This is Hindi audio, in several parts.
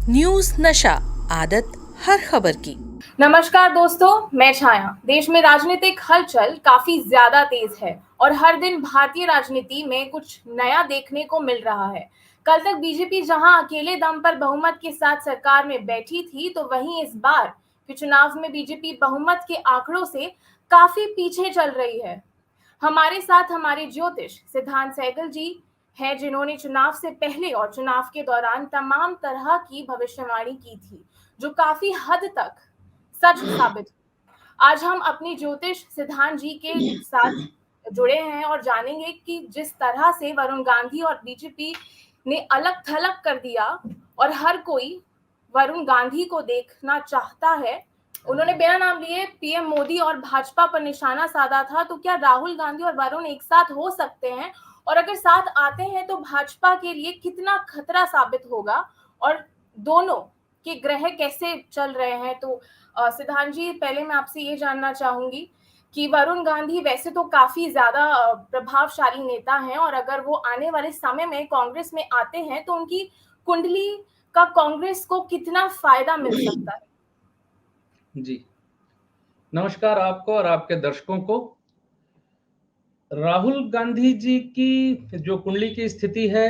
न्यूज नशा, आदत हर खबर की। नमस्कार दोस्तों, मैं छाया। देश में राजनीतिक हलचल काफी ज्यादा तेज है और हर दिन भारतीय राजनीति में कुछ नया देखने को मिल रहा है। कल तक बीजेपी जहां अकेले दम पर बहुमत के साथ सरकार में बैठी थी, तो वहीं इस बार के चुनाव में बीजेपी बहुमत के आंकड़ों से काफी पीछे चल रही है। हमारे साथ हमारे ज्योतिष सिद्धांत सहगल जी हैं, जिन्होंने चुनाव से पहले और चुनाव के दौरान तमाम तरह की भविष्यवाणी की थी, जो काफी हद तक सच साबित हुई। आज हम अपनी ज्योतिष सिद्धांत जी के साथ जुड़े हैं और जानेंगे कि जिस तरह से वरुण गांधी और बीजेपी ने अलग थलग कर दिया और हर कोई वरुण गांधी को देखना चाहता है। उन्होंने बिना नाम लिए पीएम मोदी और भाजपा पर निशाना साधा था, तो क्या राहुल गांधी और वरुण एक साथ हो सकते हैं? और अगर साथ आते हैं तो भाजपा के लिए कितना खतरा साबित होगा? और दोनों के ग्रह कैसे चल रहे हैं? तो सिद्धांत जी, पहले मैं आपसे ये जानना चाहूंगी कि वरुण गांधी वैसे तो काफी ज्यादा प्रभावशाली नेता हैं, और अगर वो आने वाले समय में कांग्रेस में आते हैं तो उनकी कुंडली का कांग्रेस को कितना फायदा मिल सकता है? जी, नमस्कार आपको और आपके दर्शकों को। राहुल गांधी जी की जो कुंडली की स्थिति है,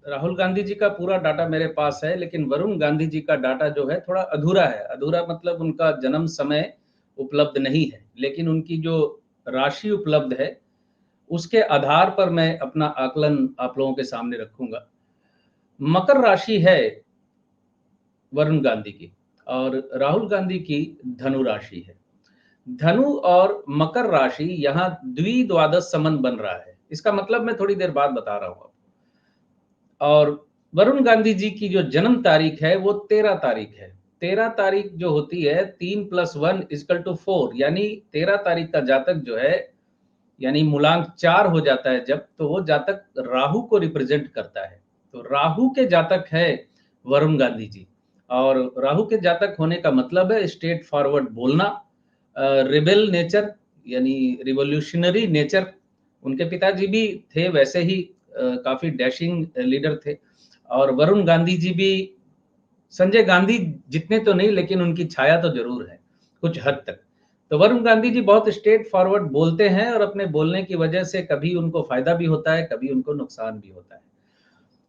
राहुल गांधी जी का पूरा डाटा मेरे पास है, लेकिन वरुण गांधी जी का डाटा जो है थोड़ा अधूरा है। अधूरा मतलब उनका जन्म समय उपलब्ध नहीं है, लेकिन उनकी जो राशि उपलब्ध है, उसके आधार पर मैं अपना आकलन आप लोगों के सामने रखूंगा। मकर राशि है वरुण गांधी की और राहुल गांधी की धनु राशि है। धनु और मकर राशि यहाँ द्विद्वादश संबंध बन रहा है। इसका मतलब मैं थोड़ी देर बाद बता रहा हूँ। और वरुण गांधी जी की जो जन्म तारीख है वो 13 तारीख है। 13 तारीख जो होती है 3 + 1 = 4, यानी 13 तारीख का जातक जो है, यानी मूलांक 4 हो जाता है जब, तो वो जातक राहु को रिप्रेजेंट करता है। तो राहु के जातक है वरुण गांधी जी, और राहु के जातक होने का मतलब है स्ट्रेट फॉरवर्ड बोलना, रिबेल नेचर यानी रिवोल्यूशनरी नेचर। उनके पिताजी भी थे वैसे ही काफी डैशिंग लीडर थे, और वरुण गांधी जी भी संजय गांधी जितने तो नहीं, लेकिन उनकी छाया तो जरूर है कुछ हद तक। तो वरुण गांधी जी बहुत स्ट्रेट फॉरवर्ड बोलते हैं, और अपने बोलने की वजह से कभी उनको फायदा भी होता है, कभी उनको नुकसान भी होता है।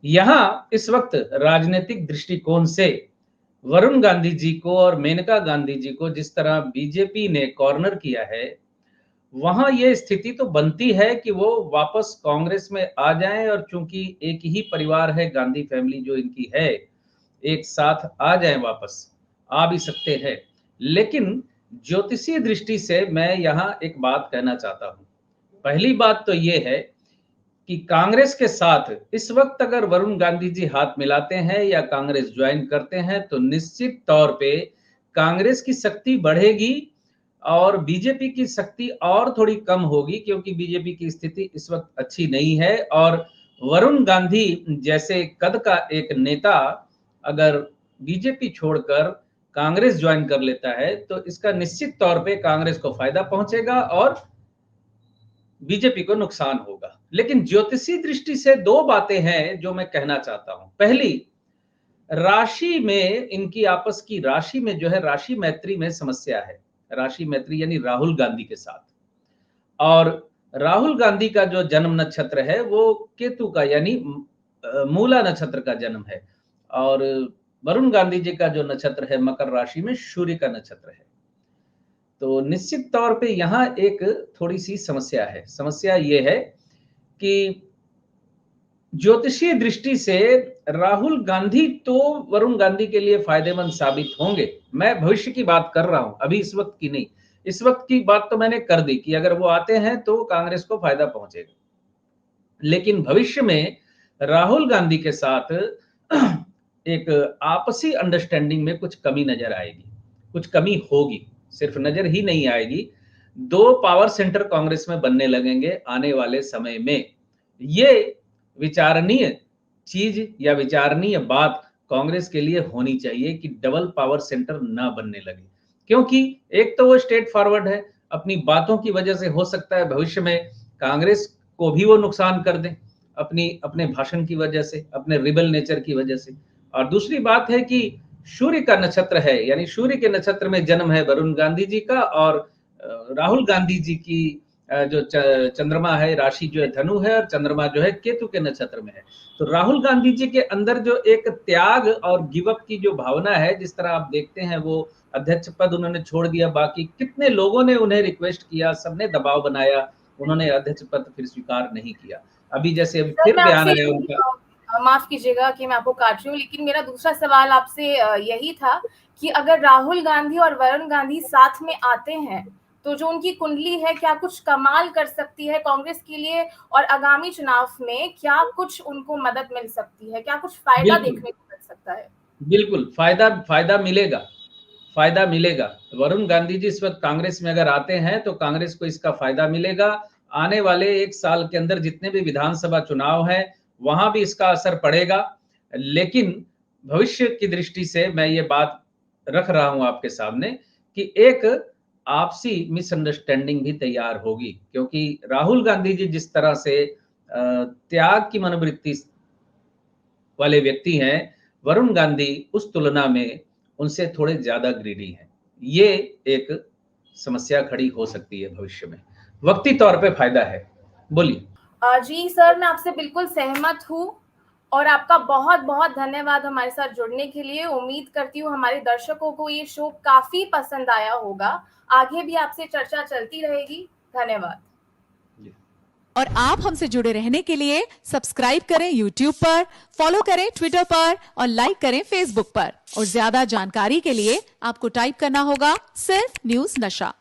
यहाँ इस वक्त राजनीतिक दृष्टिकोण से वरुण गांधी जी को और मेनका गांधी जी को जिस तरह बीजेपी ने कॉर्नर किया है, वहां ये स्थिति तो बनती है कि वो वापस कांग्रेस में आ जाएं, और चूंकि एक ही परिवार है, गांधी फैमिली जो इनकी है, एक साथ आ जाएं, वापस आ भी सकते हैं। लेकिन ज्योतिषीय दृष्टि से मैं यहाँ एक बात कहना चाहता हूँ। पहली बात तो ये है कि कांग्रेस के साथ इस वक्त अगर वरुण गांधी जी हाथ मिलाते हैं या कांग्रेस ज्वाइन करते हैं, तो निश्चित तौर पे कांग्रेस की शक्ति बढ़ेगी और बीजेपी की शक्ति और थोड़ी कम होगी, क्योंकि बीजेपी की स्थिति इस वक्त अच्छी नहीं है। और वरुण गांधी जैसे कद का एक नेता अगर बीजेपी छोड़कर कांग्रेस ज्वाइन कर लेता है, तो इसका निश्चित तौर पे कांग्रेस को फायदा पहुंचेगा और बीजेपी को नुकसान होगा। लेकिन ज्योतिषी दृष्टि से दो बातें हैं जो मैं कहना चाहता हूं। पहली, राशि में इनकी आपस की राशि में जो है, राशि मैत्री में समस्या है। राशि मैत्री यानी राहुल गांधी के साथ, और राहुल गांधी का जो जन्म नक्षत्र है वो केतु का यानी मूला नक्षत्र का जन्म है, और वरुण गांधी जी का जो नक्षत्र है मकर राशि में सूर्य का नक्षत्र है। तो निश्चित तौर पे यहाँ एक थोड़ी सी समस्या है। समस्या ये है कि ज्योतिषीय दृष्टि से राहुल गांधी तो वरुण गांधी के लिए फायदेमंद साबित होंगे। मैं भविष्य की बात कर रहा हूं, अभी इस वक्त की नहीं। इस वक्त की बात तो मैंने कर दी कि अगर वो आते हैं तो कांग्रेस को फायदा पहुंचेगा, लेकिन भविष्य में राहुल गांधी के साथ एक आपसी अंडरस्टैंडिंग में कुछ कमी नजर आएगी, कुछ कमी होगी। सिर्फ नजर ही नहीं आएगी, दो पावर सेंटर कांग्रेस में बनने लगेंगे आने वाले समय में। ये विचारणीय चीज या विचारणीय बात कांग्रेस के लिए होनी चाहिए कि डबल पावर सेंटर ना बनने लगे, क्योंकि एक तो वो स्ट्रेट फॉरवर्ड है, अपनी बातों की वजह से हो सकता है भविष्य में कांग्रेस को भी वो नुकसान कर दें, अपने भाषण की वजह से, अपने रिबेल नेचर की वजह से। और दूसरी बात है कि सूर्य का नक्षत्र है, यानी सूर्य के नक्षत्र में जन्म है वरुण गांधी जी का, और राहुल गांधी जी की जो चंद्रमा है, राशि जो है धनु है, और चंद्रमा जो है केतु के नक्षत्र में है। तो राहुल गांधी जी के अंदर जो एक त्याग और गिव अप की जो भावना है, जिस तरह आप देखते हैं वो अध्यक्ष पद उन्होंने छोड़ दिया, बाकी कितने लोगों ने उन्हें रिक्वेस्ट किया, सबने दबाव बनाया, उन्होंने अध्यक्ष पद फिर स्वीकार नहीं किया। अभी जैसे अभी फिर बयान आया उनका। माफ कीजिएगा कि मैं आपको काट रही हूँ, लेकिन मेरा दूसरा सवाल आपसे यही था कि अगर राहुल गांधी और वरुण गांधी साथ में आते हैं तो जो उनकी कुंडली है क्या कुछ कमाल कर सकती है कांग्रेस के लिए, और आगामी चुनाव में क्या कुछ उनको मदद मिल सकती है, क्या कुछ फायदा देखने को मिल सकता है? बिल्कुल फायदा मिलेगा। वरुण गांधी जी इस वक्त कांग्रेस में अगर आते हैं तो कांग्रेस को इसका फायदा मिलेगा। आने वाले 1 साल के अंदर जितने भी विधानसभा चुनाव हैं वहां भी इसका असर पड़ेगा, लेकिन भविष्य की दृष्टि से मैं ये बात रख रहा हूं आपके सामने कि एक आपसी मिसअंडरस्टैंडिंग भी तैयार होगी, क्योंकि राहुल गांधी जी जिस तरह से त्याग की मनोवृत्ति वाले व्यक्ति हैं, वरुण गांधी उस तुलना में उनसे थोड़े ज्यादा ग्रीडी हैं। ये एक समस्या खड़ी हो सकती है भविष्य में, वक्ती तौर पे फायदा है। बोलिए। जी सर, मैं आपसे बिल्कुल सहमत हूँ और आपका बहुत बहुत धन्यवाद हमारे साथ जुड़ने के लिए। उम्मीद करती हूँ हमारे दर्शकों को ये शो काफी पसंद आया होगा। आगे भी आपसे चर्चा चलती रहेगी। धन्यवाद। और आप हमसे जुड़े रहने के लिए सब्सक्राइब करें YouTube पर, फॉलो करें Twitter पर और लाइक करें Facebook पर। और ज्यादा जानकारी के लिए आपको टाइप करना होगा सिर्फ न्यूज नशा।